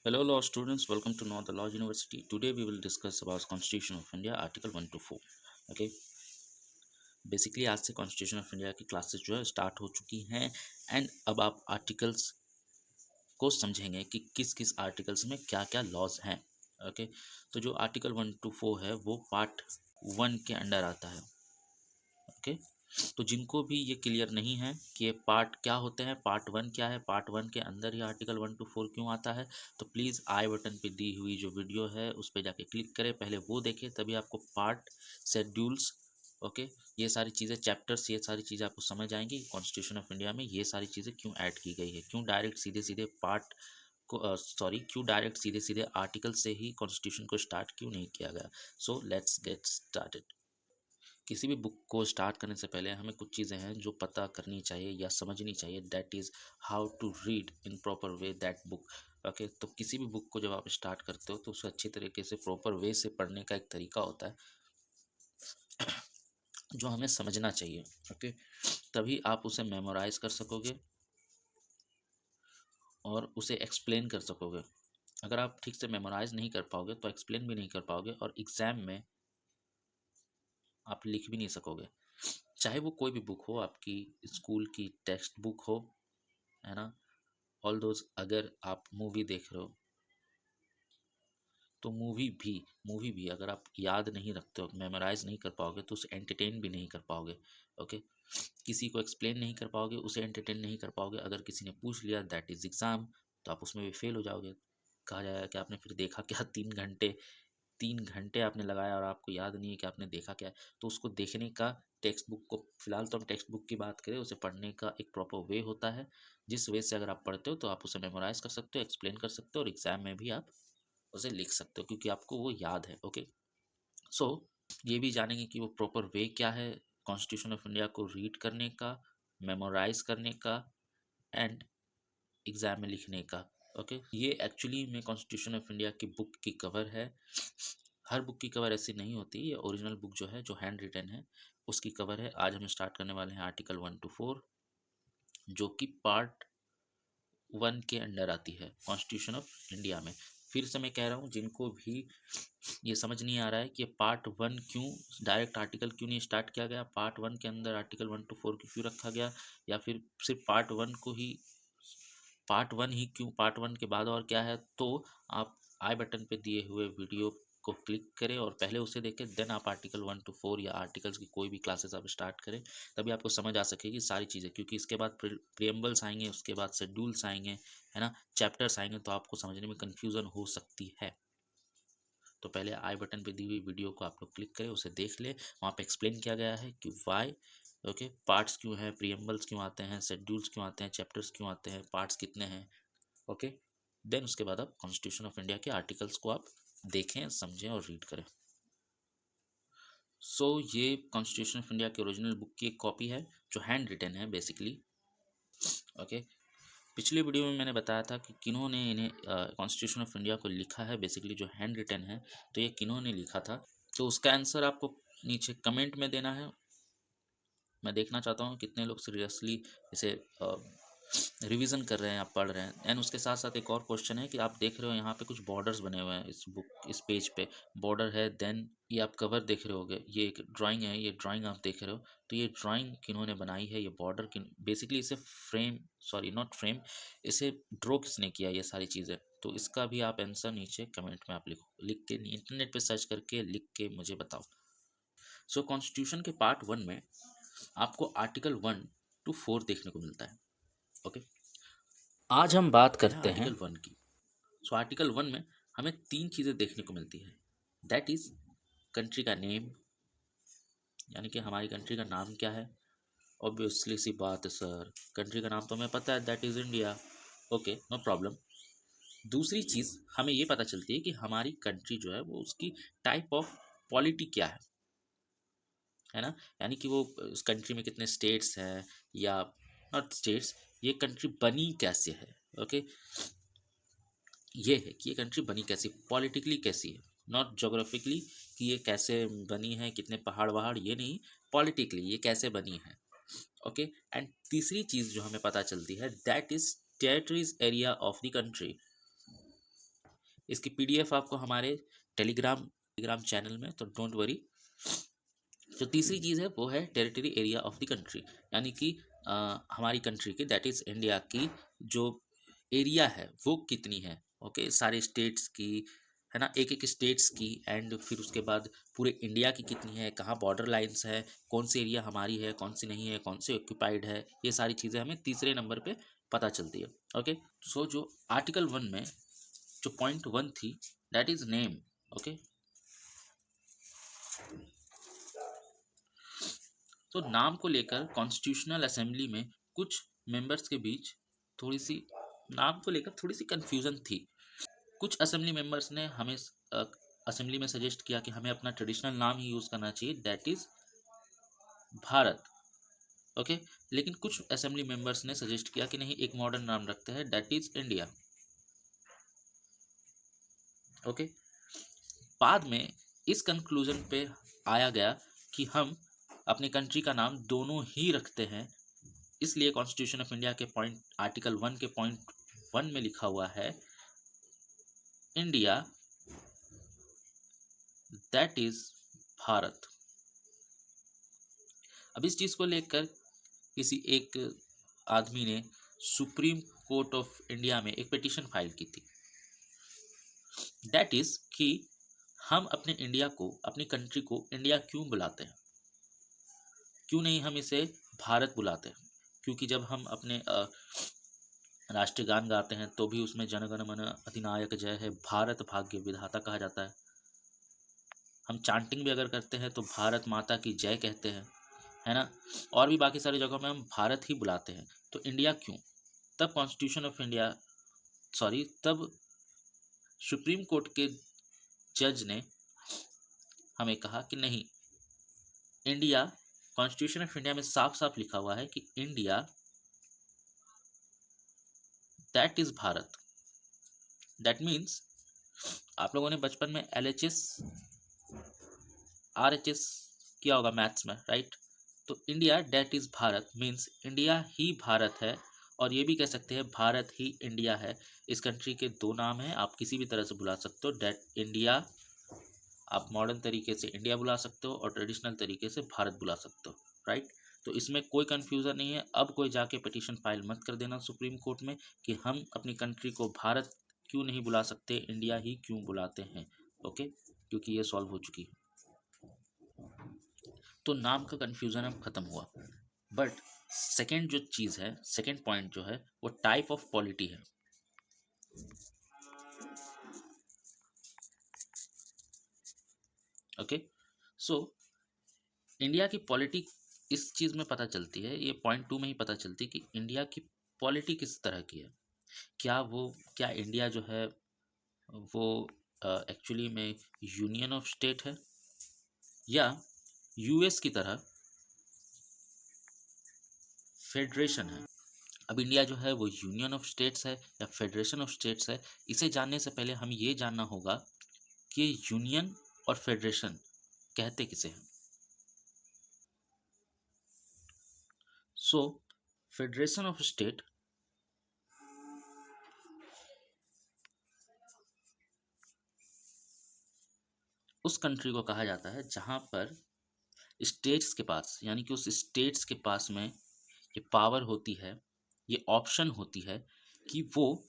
Hello law students, welcome to North Law University. Today we will discuss about Constitution of India Article 1 to 4. Okay, basically आज से constitution of India की classes जो है start हो चुकी हैं and अब आप आर्टिकल्स को समझेंगे कि किस किस आर्टिकल्स में क्या क्या लॉज हैं. ओके, तो जो आर्टिकल 1 to 4 है वो पार्ट 1 के अंडर आता है. ओके, तो जिनको भी ये क्लियर नहीं है कि ये पार्ट क्या होते हैं, पार्ट 1 क्या है, पार्ट 1 के अंदर ही आर्टिकल 1 to 4 क्यों आता है, तो प्लीज़ आई बटन पे दी हुई जो वीडियो है उस पर जाके क्लिक करें, पहले वो देखें, तभी आपको पार्ट शेड्यूल्स, ओके, ये सारी चीज़ें, चैप्टर्स, ये सारी चीज़ें आपको समझ आएंगी. कॉन्स्टिट्यूशन ऑफ इंडिया में ये सारी चीज़ें क्यों ऐड की गई है, क्यों डायरेक्ट सीधे सीधे पार्ट को क्यों डायरेक्ट सीधे सीधे आर्टिकल से ही कॉन्स्टिट्यूशन को स्टार्ट क्यों नहीं किया गया. So let's get started. किसी भी बुक को स्टार्ट करने से पहले हमें कुछ चीज़ें हैं जो पता करनी चाहिए या समझनी चाहिए. That is how to read in proper way that book. Okay, तो किसी भी बुक को जब आप स्टार्ट करते हो तो उसे अच्छी तरीके से प्रॉपर वे से पढ़ने का एक तरीका होता है जो हमें समझना चाहिए. ओके, तभी आप उसे मेमोराइज कर सकोगे और उसे एक्सप्लेन कर सकोगे. अगर आप ठीक से मेमोराइज नहीं कर पाओगे तो एक्सप्लेन भी नहीं कर पाओगे और एग्ज़ाम में आप लिख भी नहीं सकोगे. चाहे वो कोई भी बुक हो, आपकी स्कूल की टेक्स्ट बुक हो, है ना, ऑल दोज, अगर आप मूवी देख रहे हो तो मूवी भी अगर आप याद नहीं रखते हो, मेमोराइज नहीं कर पाओगे तो उसे एंटरटेन भी नहीं कर पाओगे. ओके, किसी को एक्सप्लेन नहीं कर पाओगे, उसे एंटरटेन नहीं कर पाओगे. अगर किसी ने पूछ लिया दैट इज़ एग्ज़ाम, तो आप उसमें भी फेल हो जाओगे. कहा जाएगा कि आपने फिर देखा क्या, 3 घंटे, 3 घंटे आपने लगाया और आपको याद नहीं है कि आपने देखा क्या है. तो उसको देखने का, टेक्स्ट बुक को, फिलहाल तो हम टेक्स्ट बुक की बात करें, उसे पढ़ने का एक प्रॉपर वे होता है जिस वे से अगर आप पढ़ते हो तो आप उसे मेमोराइज कर सकते हो, एक्सप्लेन कर सकते हो और एग्जाम में भी आप उसे लिख सकते हो क्योंकि आपको वो याद है. ओके, सो ये भी जानेंगे कि वो प्रॉपर वे क्या है कॉन्स्टिट्यूशन ऑफ इंडिया को रीड करने का, मेमोराइज करने का एंड एग्जाम में लिखने का. ओके, ये एक्चुअली में कॉन्स्टिट्यूशन ऑफ इंडिया की बुक की कवर है. हर बुक की कवर ऐसी नहीं होती, ये ओरिजिनल बुक जो है, जो हैंड रिटन है, उसकी कवर है. आज हम स्टार्ट करने वाले हैं आर्टिकल 1 to 4 जो कि पार्ट 1 के अंडर आती है कॉन्स्टिट्यूशन ऑफ इंडिया में. फिर से मैं कह रहा हूँ, जिनको भी ये समझ नहीं आ रहा है कि पार्ट 1 क्यों, डायरेक्ट आर्टिकल क्यों नहीं स्टार्ट किया गया, पार्ट 1 के अंदर आर्टिकल 1 to 4 क्यों रखा गया, या फिर सिर्फ पार्ट 1 को ही, पार्ट 1 ही क्यों, पार्ट 1 के बाद और क्या है, तो आप आई बटन पे दिए हुए वीडियो को क्लिक करें और पहले उसे देखें, देन आप आर्टिकल 1 to 4 या आर्टिकल्स की कोई भी क्लासेस आप स्टार्ट करें, तभी आपको समझ आ सकेगी सारी चीज़ें. क्योंकि इसके बाद प्रियम्बल्स आएंगे, उसके बाद शेड्यूल्स आएंगे, है ना, चैप्टर्स आएंगे, तो आपको समझने में कन्फ्यूज़न हो सकती है. तो पहले आई बटन पे दी हुई वीडियो को आप लोग क्लिक करें, उसे देख ले, वहाँ पे एक्सप्लेन किया गया है कि वाई, ओके, पार्ट्स क्यों हैं, प्रियम्बल्स क्यों आते हैं, शेड्यूल्स क्यों आते हैं, चैप्टर्स क्यों आते हैं, पार्ट्स कितने हैं. ओके, देन उसके बाद आप कॉन्स्टिट्यूशन ऑफ इंडिया के आर्टिकल्स को आप देखें, समझें और रीड करें. सो ये कॉन्स्टिट्यूशन ऑफ इंडिया के ओरिजिनल बुक की एक कॉपी है जो हैंड रिटन है बेसिकली. ओके, पिछली वीडियो में मैंने बताया था कि किन्होंने इन्हें कॉन्स्टिट्यूशन ऑफ इंडिया को लिखा है, बेसिकली जो हैंड रिटन है, तो ये किन्होंने लिखा था. तो उसका आंसर आपको नीचे कमेंट में देना है. मैं देखना चाहता हूँ कितने लोग सीरियसली इसे रिवीजन कर रहे हैं, आप पढ़ रहे हैं. एंड उसके साथ साथ एक और क्वेश्चन है कि आप देख रहे हो यहाँ पे कुछ बॉर्डर्स बने हुए हैं इस बुक, इस पेज पे बॉर्डर है. देन ये आप कवर देख रहे होगे, ये एक ड्राइंग है, ये ड्राइंग आप देख रहे हो, तो ये ड्राइंग किन्होंने बनाई है, ये बॉर्डर किन, बेसिकली इसे फ्रेम, सॉरी नॉट फ्रेम, इसे ड्रॉ किसने किया, ये सारी चीज़ें. तो इसका भी आप आंसर नीचे कमेंट में आप लिखो, लिख के इंटरनेट पे सर्च करके लिख के मुझे बताओ. सो कॉन्स्टिट्यूशन के पार्ट 1 में आपको आर्टिकल 1 to 4 देखने को मिलता है. ओके, आज हम बात करते हैं आर्टिकल 1 की. सो आर्टिकल 1 में हमें 3 चीज़ें देखने को मिलती है. दैट इज़ कंट्री का नेम, यानी कि हमारी कंट्री का नाम क्या है. ऑब्वियसली सी बात है सर, कंट्री का नाम तो हमें पता है, that is India. Okay, no problem. दूसरी चीज़ हमें ये पता चलती है कि हमारी कंट्री जो है वो, उसकी टाइप ऑफ पॉलिटी क्या है ना, यानी कि वो उस कंट्री में कितने स्टेट्स हैं, या नॉट स्टेट्स, ये कंट्री बनी कैसे है. ओके, ये है कि ये कंट्री बनी कैसी, पॉलिटिकली कैसी है, नॉट जोग्राफिकली कि ये कैसे बनी है, कितने पहाड़ वहाड़, ये नहीं, पॉलिटिकली ये कैसे बनी है. ओके, एंड तीसरी चीज़ जो हमें पता चलती है, that is territories area of the country. इसकी पीडीएफ आपको हमारे टेलीग्राम चैनल में, तो डोंट वरी। जो तीसरी चीज़ है वो है territory area of the country, यानी कि हमारी कंट्री की, दैट इज़ इंडिया की जो एरिया है वो कितनी है। ओके, सारे स्टेट्स की, है ना, एक एक स्टेट्स की, एंड फिर उसके बाद पूरे इंडिया की कितनी है, कहाँ बॉर्डर लाइंस है, कौन सी एरिया हमारी है, कौन सी नहीं है, कौन सी ऑक्यूपाइड है, ये सारी चीज़ें हमें तीसरे नंबर पे पता चलती है। ओके, सो जो आर्टिकल 1 में जो पॉइंट 1 थी, दैट इज नेम। ओके, तो नाम को लेकर कॉन्स्टिट्यूशनल असेंबली में कुछ मेंबर्स के बीच थोड़ी सी, नाम को लेकर थोड़ी सी कंफ्यूजन थी। कुछ असेंबली मेंबर्स ने हमें असेंबली में सजेस्ट किया कि हमें अपना ट्रेडिशनल नाम ही यूज़ करना चाहिए, दैट इज़ भारत। ओके, लेकिन कुछ असेंबली मेंबर्स ने सजेस्ट किया कि नहीं, एक मॉडर्न नाम रखते हैं, दैट इज़ इंडिया। ओके, बाद में इस कंक्लूजन पे आया गया कि हम अपनी कंट्री का नाम दोनों ही रखते हैं, इसलिए कॉन्स्टिट्यूशन ऑफ इंडिया के पॉइंट आर्टिकल 1 के पॉइंट 1 में लिखा हुआ है इंडिया, दैट इज भारत। अब इस चीज़ को लेकर किसी एक आदमी ने सुप्रीम कोर्ट ऑफ इंडिया में एक पिटीशन फाइल की थी, दैट इज कि हम अपने इंडिया को, अपनी कंट्री को इंडिया क्यों बुलाते हैं, क्यों नहीं हम इसे भारत बुलाते हैं। क्योंकि जब हम अपने राष्ट्रीय गान गाते हैं तो भी उसमें जनगण मन अधिनायक जय है, भारत भाग्य विधाता कहा जाता है। हम चांटिंग भी अगर करते हैं तो भारत माता की जय कहते हैं, है ना, और भी बाकी सारी जगहों में हम भारत ही बुलाते हैं, तो इंडिया क्यों। तब कॉन्स्टिट्यूशन ऑफ इंडिया, सॉरी, तब सुप्रीम कोर्ट के जज ने हमें कहा कि नहीं, इंडिया, कॉन्स्टिट्यूशन ऑफ इंडिया में साफ साफ लिखा हुआ है कि India, that is Bharat. That means, आप लोगों ने बचपन में LHS RHS किया होगा मैथ्स में, राइट। तो India that is Bharat means India ही भारत है, और ये भी कह सकते हैं भारत ही इंडिया है। इस कंट्री के दो नाम हैं, आप किसी भी तरह से बुला सकते हो, डेट इंडिया, आप मॉडर्न तरीके से इंडिया बुला सकते हो और ट्रेडिशनल तरीके से भारत बुला सकते हो, राइट। तो इसमें कोई कंफ्यूजन नहीं है। अब कोई जाके पिटीशन फाइल मत कर देना सुप्रीम कोर्ट में कि हम अपनी कंट्री को भारत क्यों नहीं बुला सकते, इंडिया ही क्यों बुलाते हैं। ओके, क्योंकि ये सॉल्व हो चुकी है। तो नाम का कन्फ्यूज़न अब ख़त्म हुआ। बट सेकेंड जो चीज़ है, सेकेंड पॉइंट जो है, वो टाइप ऑफ पॉलिटी है। ओके, सो इंडिया की पॉलिटी इस चीज़ में पता चलती है, ये पॉइंट 2 में ही पता चलती है कि इंडिया की पॉलिटी किस तरह की है। क्या इंडिया जो है वो एक्चुअली में यूनियन ऑफ स्टेट है, या US की तरह फेडरेशन है। अब इंडिया जो है वो यूनियन ऑफ स्टेट्स है या फेडरेशन ऑफ स्टेट्स है, इसे जानने से पहले हमें ये जानना होगा कि यूनियन और फेडरेशन कहते किसे हैं। सो फेडरेशन ऑफ स्टेट उस कंट्री को कहा जाता है जहां पर स्टेट्स के पास, यानी कि उस स्टेट्स के पास में ये पावर होती है, ये ऑप्शन होती है कि वो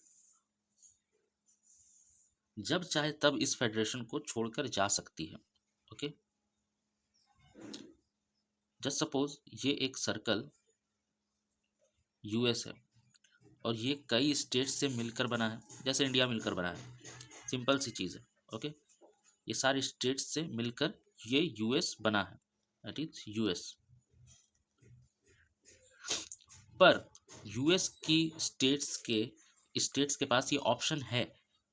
जब चाहे तब इस फेडरेशन को छोड़कर जा सकती है। ओके, जस्ट सपोज ये एक सर्कल US है और ये कई स्टेट्स से मिलकर बना है, जैसे इंडिया मिलकर बना है, सिंपल सी चीज़ है। ओके, ये सारे स्टेट्स से मिलकर ये US बना है, दैट इज US। पर US की स्टेट्स के पास ये ऑप्शन है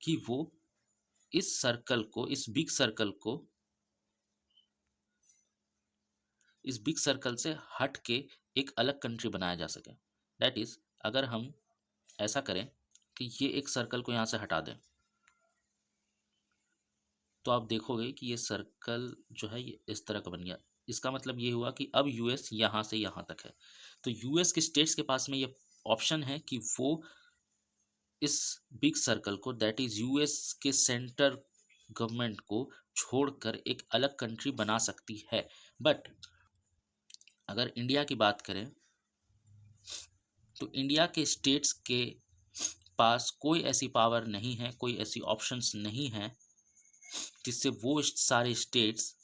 कि वो इस सर्कल को, इस बिग सर्कल से हट के एक अलग कंट्री बनाया जा सके। दैट इज, अगर हम ऐसा करें कि ये एक सर्कल को यहाँ से हटा दें, तो आप देखोगे कि ये सर्कल जो है ये इस तरह का बन गया। इसका मतलब ये हुआ कि अब US यहाँ से यहाँ तक है। तो US के स्टेट्स के पास में ये ऑप्शन है कि वो इस बिग सर्कल को, दैट इज यूएस के सेंटर गवर्नमेंट को छोड़कर एक अलग कंट्री बना सकती है। बट अगर इंडिया की बात करें तो इंडिया के स्टेट्स के पास कोई ऐसी पावर नहीं है, कोई ऐसी ऑप्शंस नहीं है जिससे वो सारे स्टेट्स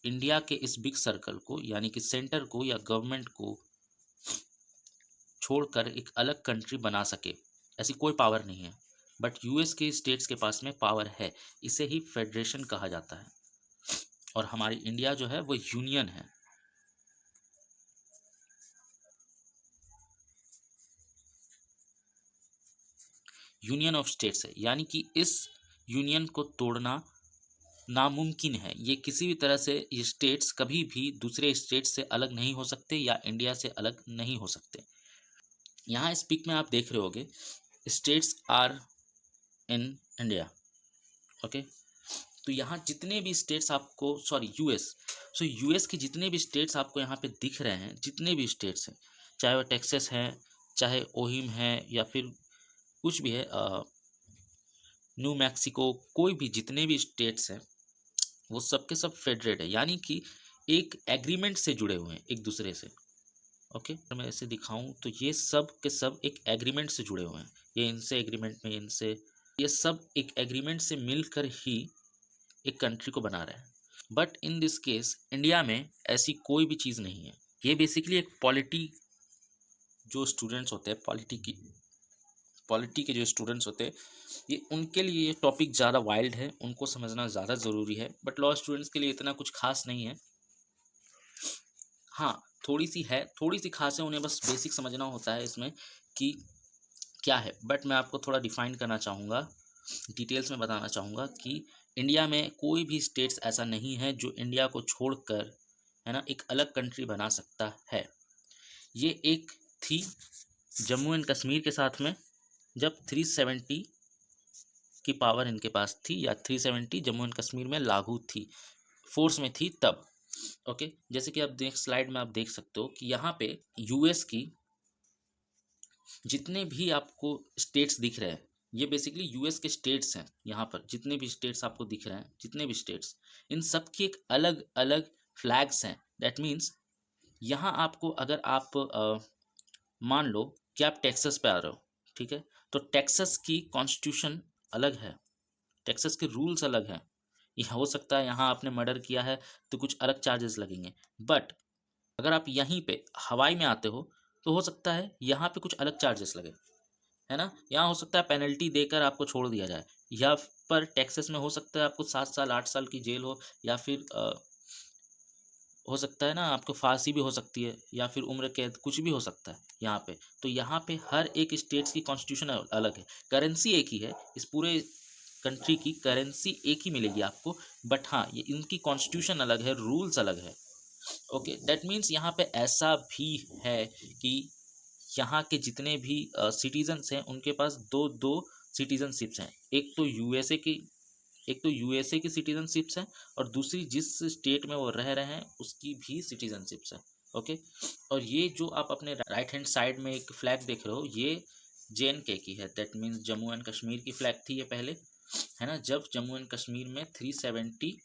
इंडिया के इस बिग सर्कल को यानी कि सेंटर को या गवर्नमेंट को छोड़कर एक अलग कंट्री बना सके। ऐसी कोई पावर नहीं है। बट यूएस के स्टेट्स के पास में पावर है। इसे ही फेडरेशन कहा जाता है। और हमारी इंडिया जो है वो यूनियन है। यूनियन ऑफ स्टेट्स है, यानी कि इस यूनियन को तोड़ना नामुमकिन है। ये किसी भी तरह से ये स्टेट्स कभी भी दूसरे स्टेट से अलग नहीं हो सकते या इंडिया से अलग नहीं हो सकते। यहाँ इस पिक में आप देख रहे होगे states are in India. Okay, तो यहाँ जितने भी स्टेट्स आपको यूएस, सो यूएस के जितने भी स्टेट्स आपको यहाँ पे दिख रहे हैं, जितने भी स्टेट्स हैं, चाहे वो टेक्सास है, चाहे ओहिम है, या फिर कुछ भी है, न्यू मैक्सिको, कोई भी जितने भी स्टेट्स हैं वो सब के सब फेडरेट है, यानी कि एक एग्रीमेंट से जुड़े हुए हैं एक दूसरे से। ओके, तो मैं ऐसे दिखाऊं तो ये सब के सब एक एग्रीमेंट से जुड़े हुए हैं। ये इनसे एग्रीमेंट में, इनसे, ये सब एक एग्रीमेंट से मिलकर ही एक कंट्री को बना रहे हैं। But in this case India में ऐसी कोई भी चीज़ नहीं है। ये बेसिकली एक पॉलिटी जो स्टूडेंट्स होते हैं, पॉलिटी के जो स्टूडेंट्स होते हैं, ये उनके लिए ये टॉपिक ज़्यादा वाइल्ड है, उनको समझना ज़्यादा ज़रूरी है। बट लॉ स्टूडेंट्स के लिए इतना कुछ खास नहीं है। हाँ, थोड़ी सी खास है, उन्हें बस बेसिक समझना होता है इसमें कि क्या है। बट मैं आपको थोड़ा डिफाइन करना चाहूँगा, डिटेल्स में बताना चाहूँगा कि इंडिया में कोई भी स्टेट्स ऐसा नहीं है जो इंडिया को छोड़कर, है ना, एक अलग कंट्री बना सकता है। ये एक थी जम्मू एंड कश्मीर के साथ में, जब 370 की पावर इनके पास थी, या 370 जम्मू एंड कश्मीर में लागू थी, फोर्स में थी तब। ओके, जैसे कि आप स्लाइड में आप देख सकते हो कि यहाँ पे यूएस की जितने भी आपको स्टेट्स दिख रहे हैं, ये बेसिकली यूएस के स्टेट्स हैं। यहाँ पर जितने भी स्टेट्स आपको दिख रहे हैं, जितने भी स्टेट्स, इन सब की एक अलग अलग फ्लैग्स हैं। दैट मीन्स यहाँ आपको, अगर आप मान लो कि आप टेक्सास पे आ रहे हो, ठीक है, तो टेक्सास की कॉन्स्टिट्यूशन अलग है, टेक्सास के रूल्स अलग हैं। यह हो सकता है यहाँ आपने मर्डर किया है तो कुछ अलग चार्जेस लगेंगे। बट अगर आप यहीं पे हवाई में आते हो तो हो सकता है यहाँ पे कुछ अलग चार्जेस लगे, है ना। यहाँ हो सकता है पेनल्टी देकर आपको छोड़ दिया जाए, या पर टेक्सास में हो सकता है आपको 7 साल 8 साल की जेल हो, या फिर हो सकता है ना आपको फांसी भी हो सकती है, या फिर उम्र कैद, कुछ भी हो सकता है यहाँ पे। तो यहाँ पे हर एक स्टेट्स की कॉन्स्टिट्यूशन अलग है, करेंसी एक ही है, इस पूरे कंट्री की करेंसी एक ही मिलेगी आपको। बट हाँ, ये इनकी कॉन्स्टिट्यूशन अलग है, रूल्स अलग है। ओके, दैट मीन्स यहाँ पे ऐसा भी है कि यहाँ के जितने भी सिटीजन्स हैं उनके पास दो दो सिटीजनशिप्स हैं। एक तो यूएसए की सिटीजनशिप्स हैं, और दूसरी जिस स्टेट में वो रह रहे हैं उसकी भी सिटीजनशिप्स है। ओके, और ये जो आप अपने राइट हैंड साइड में एक फ्लैग देख रहे हो, ये JNK की है। That means Jammu and Kashmir की फ्लैग थी ये पहले, है ना, जब जम्मू एंड कश्मीर में 370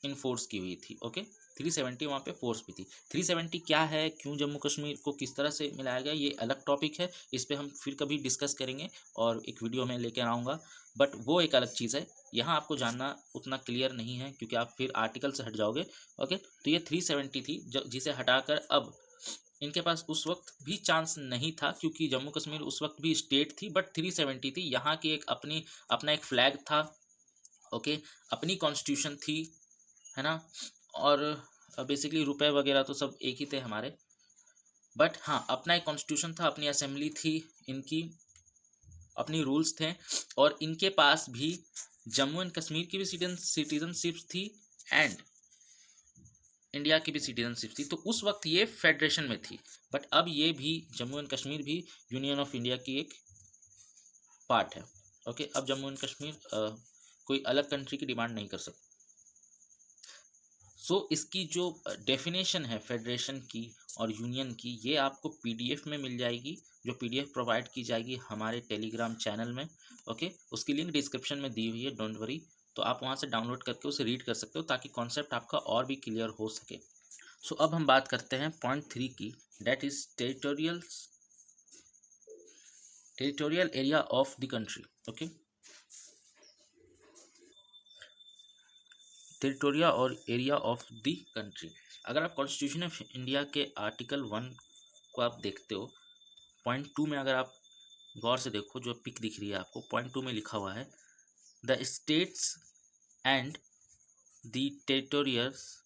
इन फोर्स की हुई थी। ओके, 370 वहाँ पे फोर्स भी थी। 370 क्या है, क्यों जम्मू कश्मीर को किस तरह से मिलाया गया, ये अलग टॉपिक है, इस पर हम फिर कभी डिस्कस करेंगे और एक वीडियो में लेकर आऊँगा। बट वो एक अलग चीज़ है, यहाँ आपको जानना उतना क्लियर नहीं है क्योंकि आप फिर आर्टिकल से हट जाओगे। ओके, तो ये 370 थी जिसे हटाकर अब इनके पास उस वक्त भी चांस नहीं था, क्योंकि जम्मू कश्मीर उस वक्त भी स्टेट थी, बट 370 थी। यहाँ की एक अपना एक फ्लैग था। ओके, अपनी कॉन्स्टिट्यूशन थी, है ना, और बेसिकली रुपए वगैरह तो सब एक ही थे हमारे। बट हाँ, अपना एक कॉन्स्टिट्यूशन था, अपनी असेंबली थी, इनकी अपनी रूल्स थे, और इनके पास भी जम्मू एंड कश्मीर की भी सिटीजनशिप थी, एंड इंडिया की भी सिटीजनशिप थी। तो उस वक्त ये फेडरेशन में थी। बट अब ये भी जम्मू एंड कश्मीर भी यूनियन ऑफ इंडिया की एक पार्ट है। ओके, अब जम्मू एंड कश्मीर कोई अलग कंट्री की डिमांड नहीं कर सकता। इसकी जो डेफिनेशन है फेडरेशन की और यूनियन की, ये आपको पीडीएफ में मिल जाएगी, जो पीडीएफ प्रोवाइड की जाएगी हमारे टेलीग्राम चैनल में। ओके, उसकी लिंक डिस्क्रिप्शन में दी हुई है, डोंट वरी। तो आप वहाँ से डाउनलोड करके उसे रीड कर सकते हो ताकि कॉन्सेप्ट आपका और भी क्लियर हो सके। अब हम बात करते हैं पॉइंट 3 की, that is territorial area of the country. Okay, territorial और एरिया ऑफ द कंट्री। अगर आप कॉन्स्टिट्यूशन ऑफ इंडिया के आर्टिकल 1 को आप देखते हो, पॉइंट 2 में अगर आप गौर से देखो, जो पिक दिख रही है आपको, पॉइंट 2 में लिखा हुआ है the states and the territorials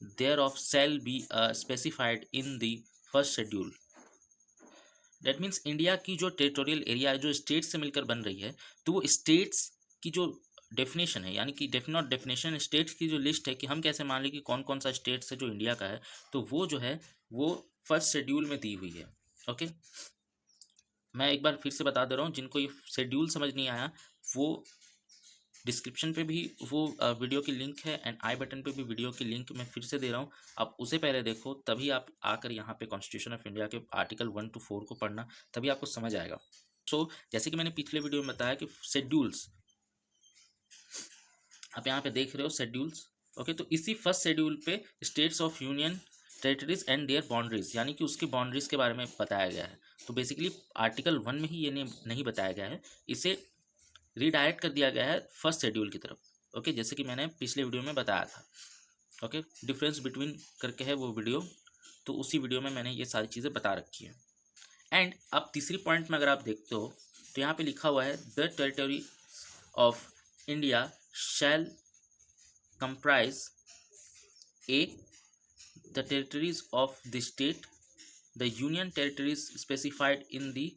thereof shall be specified in the first schedule. That means India की जो टेरिटोरियल एरिया है, जो स्टेट से मिलकर बन रही है, तो वो स्टेट्स की जो डेफिनेशन है, यानी कि नॉट डेफिनेशन, स्टेट्स की जो लिस्ट है कि हम कैसे मान लें कि कौन कौन सा स्टेट्स है जो इंडिया का है, तो वो जो है वो फर्स्ट शेड्यूल में दी हुई है। ओके, मैं एक बार फिर से बता दे रहा हूँ, जिनको ये शेड्यूल समझ नहीं आया, वो डिस्क्रिप्शन पे भी वो वीडियो की लिंक है, एंड आई बटन पे भी वीडियो की लिंक मैं फिर से दे रहा हूँ। आप उसे पहले देखो, तभी आप आकर यहाँ पे कॉन्स्टिट्यूशन ऑफ इंडिया के आर्टिकल 1 to 4 को पढ़ना, तभी आपको समझ आएगा। जैसे कि मैंने पिछले वीडियो में बताया कि शेड्यूल्स, आप यहाँ पे देख रहे हो शेड्यूल्स। ओके, तो इसी फर्स्ट शेड्यूल पे states of union territories and their boundaries, यानी कि उसकी बाउंड्रीज के बारे में बताया गया है। तो बेसिकली आर्टिकल 1 में ही ये नहीं बताया गया है, इसे रीडायरेक्ट कर दिया गया है फर्स्ट शेड्यूल की तरफ। ओके, जैसे कि मैंने पिछले वीडियो में बताया था। ओके, डिफरेंस बिटवीन करके है वो वीडियो, तो उसी वीडियो में मैंने ये सारी चीज़ें बता रखी है। एंड अब तीसरी पॉइंट में अगर आप देखते हो, तो यहाँ पे लिखा हुआ है the territory of India shall comprise A the territories of the state, the union territories specified in the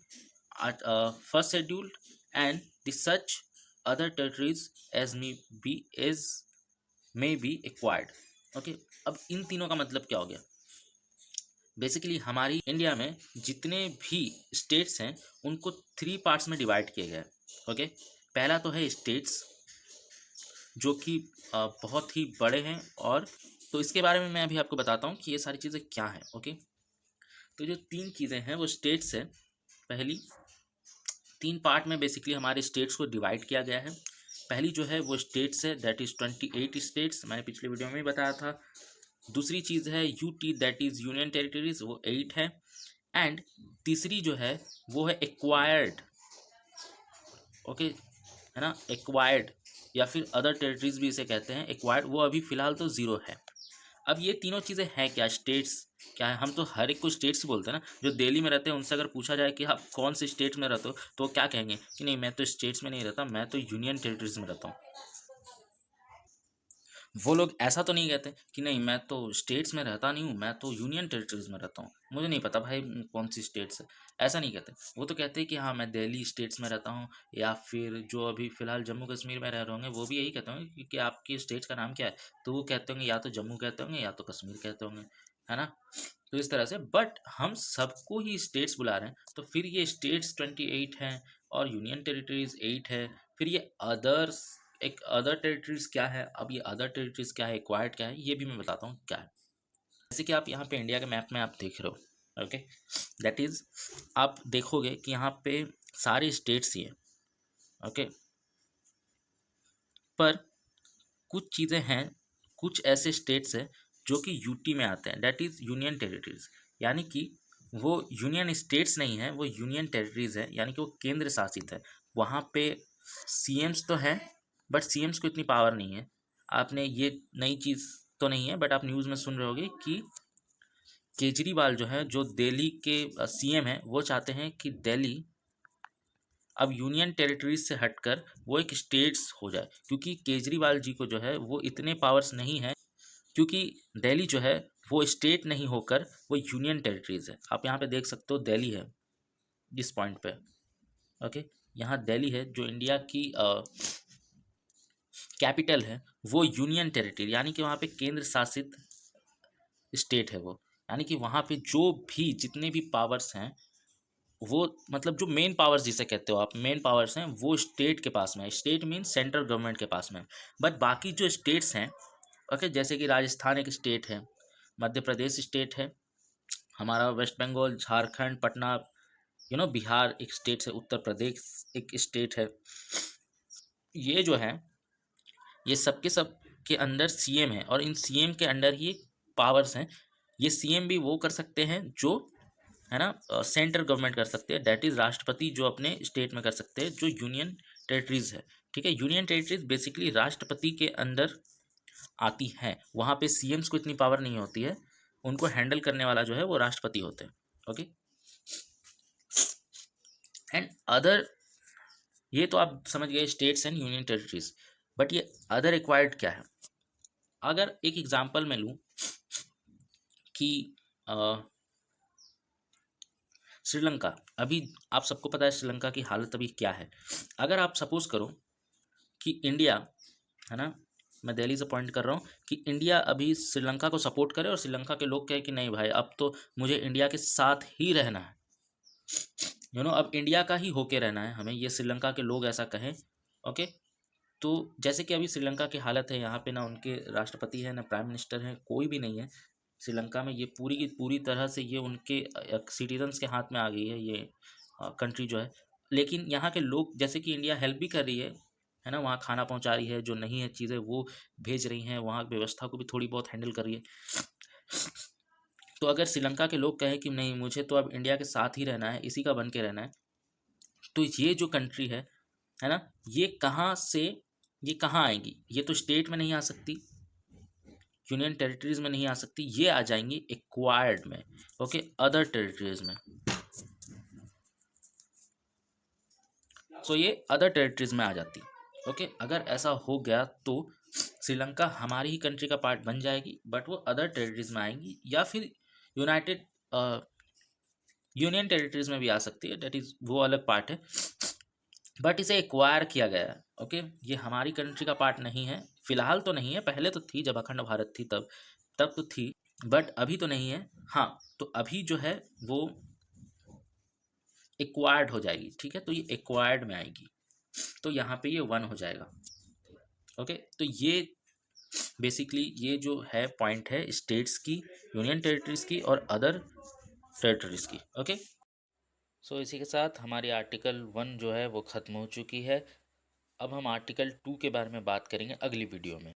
first schedule, and the such other territories as may be acquired। Okay, अब इन तीनों का मतलब क्या हो गया? बेसिकली हमारी India में जितने भी स्टेट्स हैं उनको 3 पार्ट्स में डिवाइड किए गए। ओके, पहला तो है स्टेट्स, जो कि बहुत ही बड़े हैं, और तो इसके बारे में मैं अभी आपको बताता हूँ कि ये सारी चीज़ें क्या हैं। ओके, तो जो 3 चीज़ें हैं वो स्टेट्स है। पहली 3 पार्ट में बेसिकली हमारे स्टेट्स को डिवाइड किया गया है। पहली जो है वो स्टेट्स है, दैट इज़ 28 स्टेट्स, मैंने पिछले वीडियो में ही बताया था। दूसरी चीज़ है UT, that is union territories, वो 8 है। एंड तीसरी जो है वो है एक्वायर्ड। ओके, है ना, एक्वायर्ड, या फिर अदर टेरिटरीज भी इसे कहते हैं, एक्वायर्ड, वो अभी फ़िलहाल तो 0 है। अब ये तीनों चीज़ें हैं क्या? स्टेट्स क्या है? हम तो हर एक को स्टेट्स बोलते हैं ना। जो दिल्ली में रहते हैं उनसे अगर पूछा जाए कि आप कौन से स्टेट में रहते हो, तो वो क्या कहेंगे कि नहीं, मैं तो स्टेट्स में नहीं रहता, मैं तो यूनियन टेरिटरीज में रहता हूँ। वो लोग ऐसा तो नहीं कहते कि नहीं, मैं तो स्टेट्स में रहता नहीं हूँ, मैं तो यूनियन टेरिटरीज में रहता हूँ, मुझे नहीं पता भाई कौन सी स्टेट्स है। ऐसा नहीं कहते। वो तो कहते हैं कि हाँ, मैं दिल्ली स्टेट्स में रहता हूँ, या फिर जो अभी फ़िलहाल जम्मू कश्मीर में रह रहे होंगे वो भी यही कहते होंगे कि आपकी स्टेट्स का नाम क्या है, तो वो कहते होंगे या तो जम्मू कहते होंगे या तो कश्मीर कहते होंगे, है ना। तो इस तरह से, बट हम सबको ही स्टेट्स बुला रहे हैं, तो फिर ये स्टेट्स 28 हैं और यूनियन टेरिटरीज 8 है। फिर ये अदर्स, एक अदर टेरिटरीज क्या है? अब ये अदर टेरिटरीज क्या है, एक्वायर्ड क्या है, ये भी मैं बताता हूँ क्या है। जैसे कि आप यहाँ पे इंडिया के मैप में आप देख रहे हो, ओके, दैट इज, आप देखोगे कि यहाँ पे सारे स्टेट्स ही हैं। ओके, पर कुछ चीज़ें हैं, कुछ ऐसे स्टेट्स हैं जो कि यूटी में आते हैं, दैट इज़ यूनियन टेरिटरीज, यानी कि वो यूनियन स्टेट्स नहीं है, वो यूनियन टेरिटरीज है, यानी कि वो केंद्र शासित है। वहाँ पे सीएम्स तो है, बट सीएम्स को इतनी पावर नहीं है। आपने ये नई चीज़ तो नहीं है, बट आप न्यूज़ में सुन रहे होगे कि केजरीवाल जो है, जो दिल्ली के सीएम है, वो चाहते हैं कि दिल्ली अब यूनियन टेरिटरीज से हटकर वो एक स्टेट्स हो जाए, क्योंकि केजरीवाल जी को जो है वो इतने पावर्स नहीं है, क्योंकि दिल्ली जो है वो स्टेट नहीं होकर वो यूनियन टेरिटरीज है। आप यहाँ पे देख सकते हो दिल्ली है इस पॉइंट पे। ओके, यहाँ दिल्ली है जो इंडिया की कैपिटल है, वो यूनियन टेरिटरी, यानी कि वहाँ पे केंद्र शासित स्टेट है वो, यानी कि वहाँ पे जो भी जितने भी पावर्स हैं, वो मतलब जो मेन पावर्स जिसे कहते हो आप, मेन पावर्स हैं वो स्टेट के पास में है। स्टेट मीन सेंट्रल गवर्नमेंट के पास में। बट बाकी जो स्टेट्स हैं ओके, जैसे कि राजस्थान एक स्टेट है, मध्य प्रदेश स्टेट है, हमारा वेस्ट बंगाल, झारखंड, पटना, बिहार एक स्टेट है, उत्तर प्रदेश एक स्टेट है। ये जो है, ये सब के अंदर सीएम है, और इन सीएम के अंडर ही पावर्स हैं। ये सीएम भी वो कर सकते हैं जो, है ना, सेंट्रल गवर्नमेंट कर सकते हैं, दैट इज राष्ट्रपति जो अपने स्टेट में कर सकते हैं, जो यूनियन टेरिटरीज है। ठीक है, यूनियन टेरिटरीज बेसिकली राष्ट्रपति के अंदर आती हैं, वहाँ पे सीएम्स को इतनी पावर नहीं होती है, उनको हैंडल करने वाला जो है वो राष्ट्रपति होते हैं। ओके, एंड अदर, ये तो आप समझ गए states and union territories, but ये अदर एक्वायर्ड क्या है? अगर एक एग्जांपल मैं लूँ कि श्रीलंका, अभी आप सबको पता है श्रीलंका की हालत अभी क्या है। अगर आप सपोज करो कि इंडिया, है ना, मैं दिल्ली से पॉइंट कर रहा हूँ कि इंडिया अभी श्रीलंका को सपोर्ट करे और श्रीलंका के लोग कहे कि नहीं भाई, अब तो मुझे इंडिया के साथ ही रहना है, अब इंडिया का ही होके रहना है हमें, ये श्रीलंका के लोग ऐसा कहें। ओके, तो जैसे कि अभी श्रीलंका की हालत है, यहाँ पे ना उनके राष्ट्रपति है, ना प्राइम मिनिस्टर है, कोई भी नहीं है श्रीलंका में। ये पूरी की पूरी तरह से ये उनके सिटीजन्स के हाथ में आ गई है ये कंट्री जो है। लेकिन यहाँ के लोग, जैसे कि इंडिया हेल्प भी कर रही है ना, वहाँ खाना पहुँचा रही है, जो नहीं है चीज़ें वो भेज रही हैं, वहाँ व्यवस्था को भी थोड़ी बहुत हैंडल कर रही है। तो अगर श्रीलंका के लोग कहें कि नहीं, मुझे तो अब इंडिया के साथ ही रहना है, इसी का बन के रहना है, तो ये जो कंट्री है ना, ये कहाँ से, ये कहाँ आएंगी? ये तो स्टेट में नहीं आ सकती, यूनियन टेरिटरीज में नहीं आ सकती, ये आ जाएंगी एक्वायर्ड में। ओके, अदर टेरिटरीज में। सो ये अदर टेरिटरीज में आ जाती। ओके, अगर ऐसा हो गया तो श्रीलंका हमारी ही कंट्री का पार्ट बन जाएगी, बट वो अदर टेरिटरीज में आएंगी, या फिर यूनाइटेड यूनियन टेरिटरीज में भी आ सकती है, डेट इज वो अलग पार्ट है, बट इसे एक्वायर किया गया है। ओके, ये हमारी कंट्री का पार्ट नहीं है, फिलहाल तो नहीं है, पहले तो थी जब अखंड भारत थी तब तो थी, बट अभी तो नहीं है। हाँ, तो अभी जो है वो एक्वायर्ड हो जाएगी। ठीक है, तो ये एक्वायर्ड में आएगी, तो यहाँ पे ये 1 हो जाएगा। ओके, तो ये बेसिकली ये जो है पॉइंट है स्टेट्स की, यूनियन टेरिटरीज की और अदर टेरिटरीज की। ओके, सो इसी के साथ हमारी आर्टिकल 1 जो है वो ख़त्म हो चुकी है। अब हम आर्टिकल 2 के बारे में बात करेंगे अगली वीडियो में।